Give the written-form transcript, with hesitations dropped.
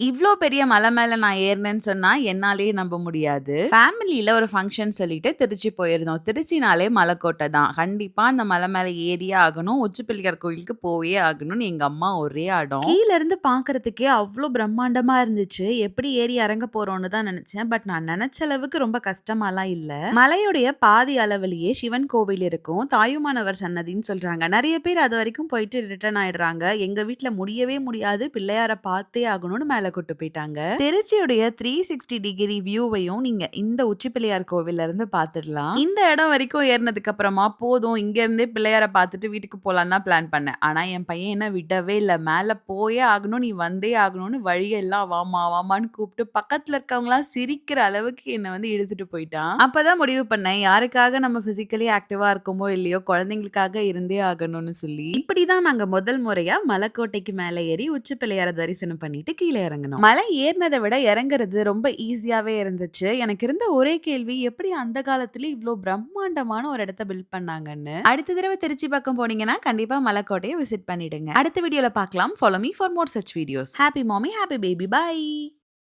இவ்ளோ பெரிய மலை மேல நான் ஏறினேன்னு சொன்னா என்னாலேயே நம்ப முடியாது. ஃபேமிலில ஒரு ஃபங்ஷன் சொல்லிட்டு திருச்சி போயிருந்தோம். திருச்சினாலே மலைக்கோட்டை தான். கண்டிப்பா அந்த மலை மேல ஏறியே ஆகணும். உச்சி பிள்ளையார் கோயிலுக்கு போயே ஆகணும்னு எங்க அம்மா ஒரே அடம். கீழ இருந்து பார்க்கறதுக்கே அவ்ளோ பிரம்மாண்டமா இருந்துச்சு. எப்படி ஏறி இறங்க போறோம்னு தான் நெனச்சேன். பட் நான் நெனச்ச அளவுக்கு ரொம்ப கஷ்டமாலாம் இல்ல. மலையுடைய பாதி அளவிலேயே சிவன் கோவில் இருக்கும். தாயுமானவர் சன்னதின்னு சொல்றாங்க. நெறைய பேர் அதுவரைக்கும் போயிட்டு ரிட்டர்ன் ஆயிடுறாங்க. எங்க வீட்ல முடியவே முடியாது. பிள்ளையார பார்த்தே ஆகணும்னு மேல கூட்டு போயிட்டாங்க. திருச்சியுடைய 360 டிகிரி வியூவையும் நீங்க இந்த உச்சி பிள்ளையார் கோவில்ல இருந்து பார்த்துடலாம். இந்த இடம் வரைக்கும் ஏறுனதுக்கு அப்புறமா போதும் இங்க இருந்தே பிள்ளையார பார்த்துட்டு வீட்டுக்கு போலான்னு தான் பிளான் பண்ணேன். ஆனா என் பையன் என்ன விடவே இல்ல. மேல போயே ஆகணும், நீ வந்தே ஆகணும்னு வழியெல்லாம் வாமா வாமான்னு கூப்பிட்டு பக்கத்துல இருக்கவங்கலாம் சிரிக்கிற அளவுக்கு என்ன வந்து இழுத்துட்டு போயிட்டான். அப்பதான் முடிவு பண்ணேன் யாருக்காக நம்ம பிசிக்கலி ஆக்டிவா இருக்கோமோ இல்லையோ குழந்தைங்களுக்காக இருந்தே ஆகணும்னு சொல்லி. இப்படிதான் நாங்க முதல் முறையா மலைக்கோட்டைக்கு மேல ஏறி உச்சி பிள்ளையார தரிசனம் பண்ணிட்டு கீழ இறங்கணும். மலை ஏறினத விட இறங்குறது ரொம்ப ஈஸியாவே இருந்துச்சு. எனக்கு இருந்த ஒரே கேள்வி எப்படி அந்த காலத்துல இவ்ளோ பிரம்மாண்டமான ஒரு இடத்த பில்ட் பண்ணாங்கன்னு. அடுத்த தடவ திருச்சி பக்கம் போனீங்கன்னா கண்டிப்பா மலைக்கோட்டையை விசிட் பண்ணிடுங்க. அடுத்த வீடியோல பார்க்கலாம். Follow me for more such videos. Happy மாமி, ஹாப்பி பேபி. பை.